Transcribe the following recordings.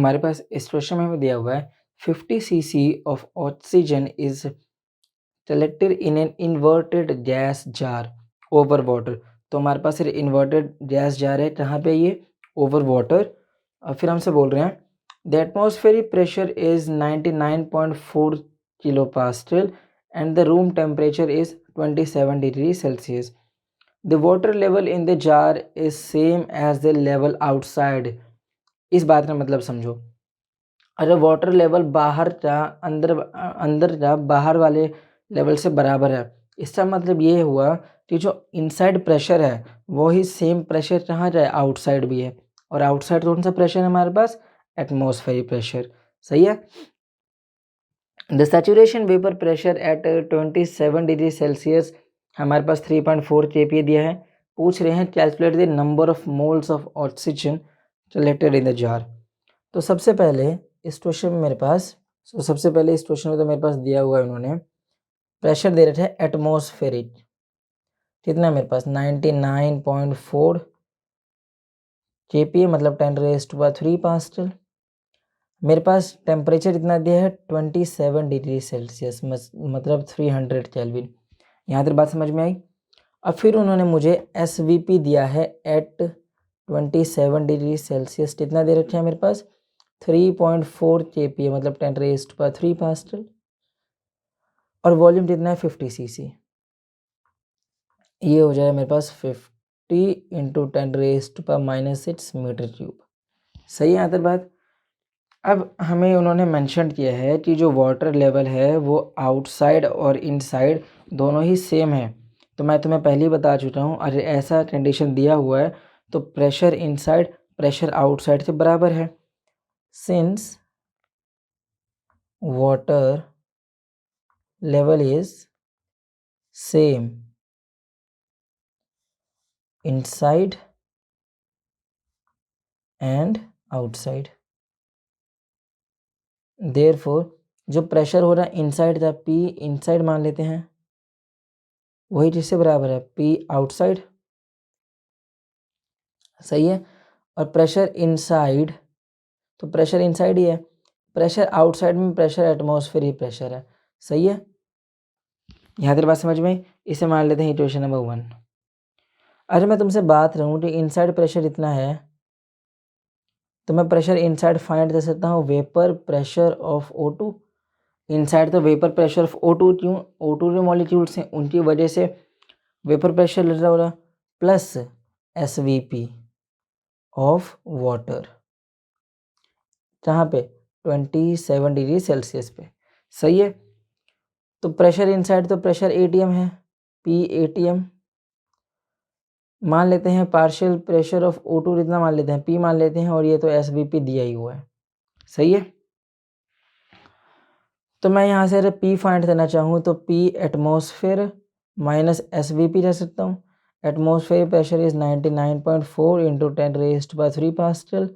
हमारे पास इस क्वेश्चन में हमें दिया हुआ है 50 cc of oxygen is collected in an inverted gas jar over water। तो हमारे पास इन्वर्टेड गैस जार है, कहाँ पे ये ओवर वाटर। फिर हमसे बोल रहे हैं the atmospheric pressure is 99.4 kilo pascal and the room temperature is 27 degree Celsius. The water level in the jar is same as the level outside. इस बात का मतलब समझो। अगर वाटर लेवल बाहर का अंदर का बाहर वाले लेवल से बराबर है, इसका मतलब ये हुआ कि जो इनसाइड प्रेशर है वो ही सेम प्रेशर कहाँ जाए, आउटसाइड भी है। और आउटसाइड कौन सा प्रेशर है हमारे पास, एटमॉस्फेरिक प्रेशर। सही है। The saturation vapour pressure at 27 degree Celsius हमारे पास 3.4 kPa दिया है। पूछ रहे हैं calculate the number of moles of oxygen collected in the jar. तो सबसे पहले इस क्वेश्चन में मेरे पास दिया हुआ है, उन्होंने प्रेशर दे रखा है एटमॉस्फेरिक, कितना मेरे पास 99.4 kPa मतलब 10⁻³ पास्कल। मेरे पास टेम्परेचर इतना दिया है 27 डिग्री सेल्सियस मतलब 300 केल्विन। यहाँ तक बात समझ में आई। अब फिर उन्होंने मुझे SVP दिया है एट 27 डिग्री सेल्सियस, कितना दे रखा है मेरे पास 3.4 kPa मतलब 10⁻³ पास्कल। और वॉल्यूम कितना है 50 cc। ये हो जाएगा मेरे पास 50 × 10⁻⁻⁶ मीटर क्यूब। सही है यहाँ तक बात। अब हमें उन्होंने मेंशन किया है कि जो वाटर लेवल है वो आउटसाइड और इनसाइड दोनों ही सेम है। तो मैं तुम्हें पहले ही बता चुका हूँ, अगर ऐसा कंडीशन दिया हुआ है तो प्रेशर इनसाइड प्रेशर आउटसाइड से बराबर है। Since water level is same inside and outside, therefore जो प्रेशर हो रहा है इनसाइड था P इनसाइड मान लेते हैं, वही किससे बराबर है P आउटसाइड। सही है। और प्रेशर इनसाइड, तो प्रेशर इनसाइड ही है, प्रेशर आउटसाइड में प्रेशर एटमॉस्फेयर ही प्रेशर है। सही है। यहाँ तक बात समझ में। इसे मान लेते हैं इक्वेशन नंबर 1। अगर मैं तुमसे बात रहूँ कि इनसाइड प्रेशर इतना है तो मैं प्रेशर इनसाइड फाइंड कर सकता हूँ vapour pressure of O2। Inside तो वेपर प्रेशर ऑफ O2, क्यों, O2 जो मॉलिक्यूल्स हैं उनकी वजह से वेपर प्रेशर लग रहा होगा, प्लस SVP ऑफ वाटर कहाँ पे 27 डिग्री सेल्सियस पे। सही है। तो प्रेशर इनसाइड तो प्रेशर ATM है, P ATM मान लेते हैं। पार्शियल प्रेशर ऑफ O2 इतना मान लेते हैं, P मान लेते हैं, और ये तो SVP दिया ही हुआ है। सही है। तो मैं यहाँ से अगर P फाइंड करना चाहूँ तो P एटमॉस्फेयर माइनस SVP रह सकता हूँ। Atmosphere pressure is 99.4 × 10⁻³ pascal.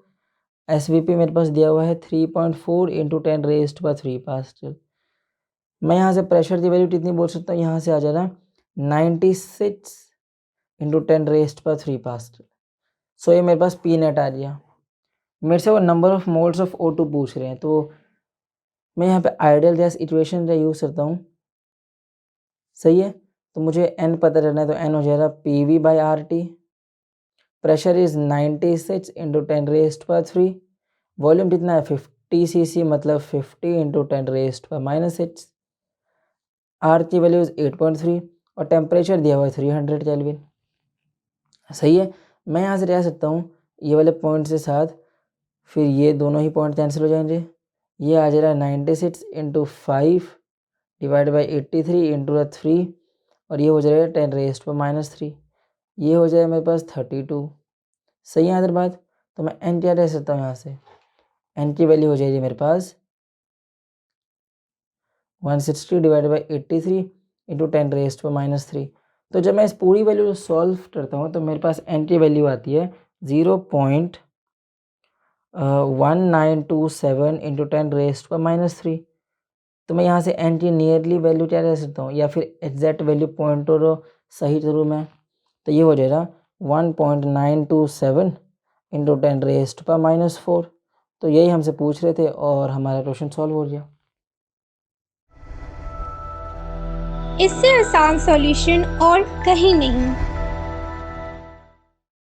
SVP मेरे पास दिया हुआ है 3.4 × 10⁻³ पास्कल। मैं यहाँ से प्रेशर की वैल्यू कितनी बोल सकता हूँ, यहाँ से आ जा रहा 96 × 10⁻³ पास्कल। सो ये मेरे पास P नेट आ गया। मेरे से वो number of moles of O2 पूछ रहे हैं, तो मैं यहाँ पे आइडियल गैस इक्वेशन का यूज़ करता हूँ। सही है। तो मुझे N पता रहना है, तो N हो जाएगा PV/RT। प्रेशर इज 96 × 10⁻³ वॉल्यूम कितना है 50 cc मतलब 50 × 10⁻⁻⁶। R की वैल्यू इज 8.3 और टेम्परेचर दिया हुआ है 300 केल्विन। सही है। मैं यहाँ से ले सकता हूँ ये वाले पॉइंट से साथ, फिर ये दोनों ही पॉइंट कैंसिल हो जाएंगे। ये आ जाएगा 96 × 5 / 83 × 3 और ये हो जाएगा 10⁻⁻3। ये हो जाएगा मेरे पास 32। सही है। अदर बात। तो मैं N क्या रह सकता हूँ, यहाँ से N की वैल्यू हो जाएगी मेरे पास 160 / 83 × 10⁻⁻3। तो जब मैं इस पूरी वैल्यू को सॉल्व करता हूँ तो मेरे पास N की वैल्यू आती है 0.1927 × 10⁻⁻3। तो मैं यहाँ से N की नियरली वैल्यू क्या रह सकता हूँ, या फिर एग्जैक्ट वैल्यू पॉइंट और सही करूँ मैं, तो ये हो जाएगा 1.927 × 10⁻⁴। तो यही हमसे पूछ रहे थे और हमारा क्वेश्चन सॉल्व हो गया। इससे आसान सॉल्यूशन और कहीं नहीं।